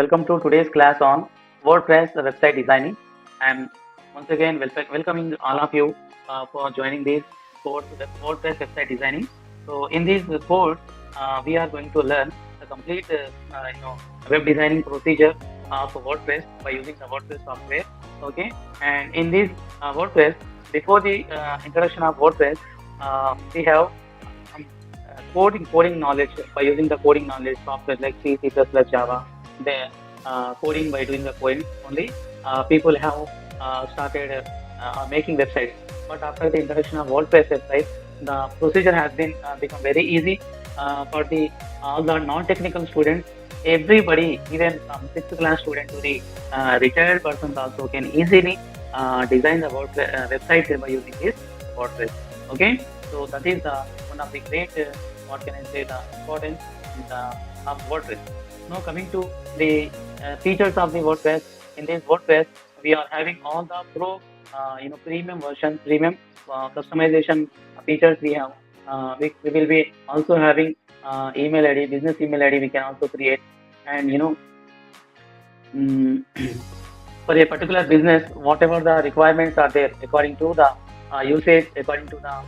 Welcome to today's class on WordPress website designing. I'm once again welcoming all of you for joining this course, WordPress website designing. So, in this course, we are going to learn the complete, web designing procedure of WordPress by using the WordPress software. Okay, and in this WordPress, before the introduction of WordPress, we have some coding knowledge by using the coding knowledge software like C, C++, Java. The coding by doing the coding only. People have started making websites, but after the introduction of WordPress website, the procedure has been become very easy for the all the non-technical students. Everybody, even from sixth class student to the retired persons, also can easily design the WordPress website by using this WordPress. Okay, so that is one of the great, what can I say, the importance of WordPress. Now coming to the features of the WordPress. In this WordPress, we are having all the premium version, premium customization features we have. We will be also having email ID, business email ID. We can also create, and mm, for a particular business, whatever the requirements are there according to the usage, according to the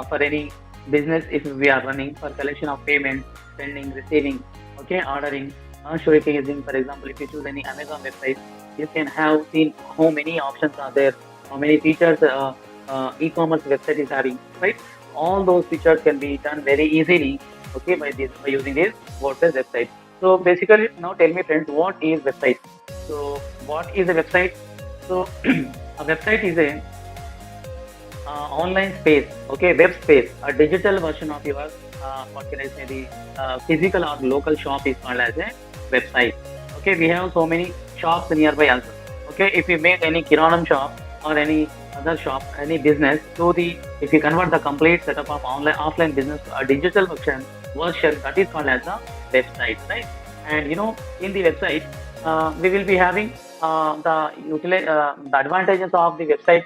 for any business, if we are running for collection of payments, sending, receiving, okay, ordering, showcasing. For example, if you choose any Amazon website, you can have seen how many options are there, how many features e-commerce website is having, right? All those features can be done very easily, okay, by using this WordPress website. So basically, now tell me, friends, what is website? So what is a website? So a website is a online space, okay, web space, a digital version of your, what can I say, the physical or local shop is called as a website. Okay, we have so many shops nearby also. Okay, if you make any kiranam shop or any other shop, any business, to the if you convert the complete setup of online offline business to a digital version that is called as a website, right? And in the website, we will be having the advantages of the website.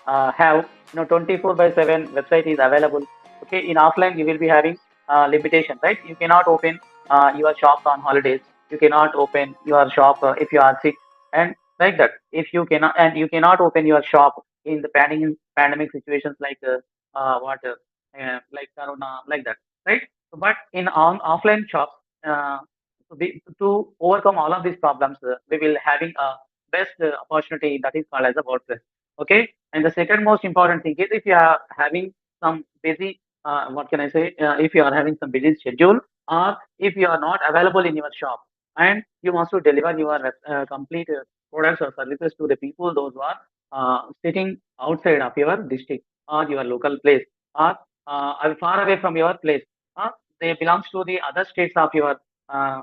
Uh, have 24 by 7 website is available. Okay, in offline you will be having limitation, right? You cannot open your shop on holidays. You cannot open your shop if you are sick, and like that. If you cannot, and you cannot open your shop in the pandemic situations like like corona, like that, right? But in on offline shops, to overcome all of these problems, we will having a best opportunity that is called as a WordPress. Okay, and the second most important thing is, if you are having some busy, what can I say, if you are having some busy schedule, or if you are not available in your shop, and you want to deliver your complete products or services to the people, those who are sitting outside of your district or your local place, or are far away from your place, or they belongs to the other states of your uh,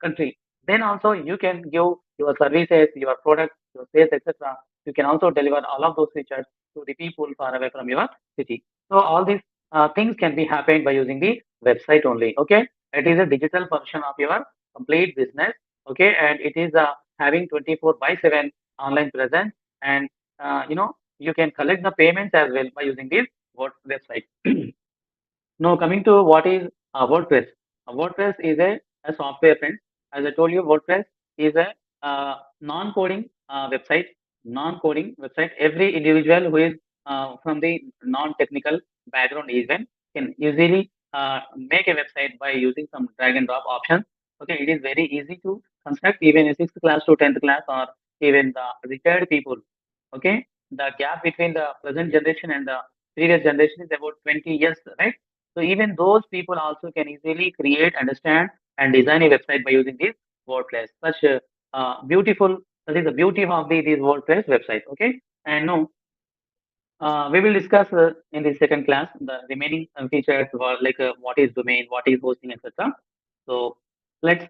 country, then also you can give your services, your products, your sales, etc. You can also deliver all of those features to the people far away from your city. So all these things can be happened by using the website only. Okay, it is a digital version of your complete business. Okay, and it is having 24 by 7 online presence, and you can collect the payments as well by using this website. Now, coming to what is WordPress. WordPress is a software, friends. As I told you, WordPress is a non-coding website. Non-coding website. Every individual who is from the non-technical background even can easily make a website by using some drag and drop options. Okay, it is very easy to construct, even a sixth class to 10th class, or even the retired people. Okay, the gap between the present generation and the previous generation is about 20 years, right? So even those people also can easily create, understand, and design a website by using this WordPress. Such beautiful. That is the beauty of these WordPress websites. Okay, and now we will discuss in the second class the remaining features, like what is domain, what is hosting, etc. So let's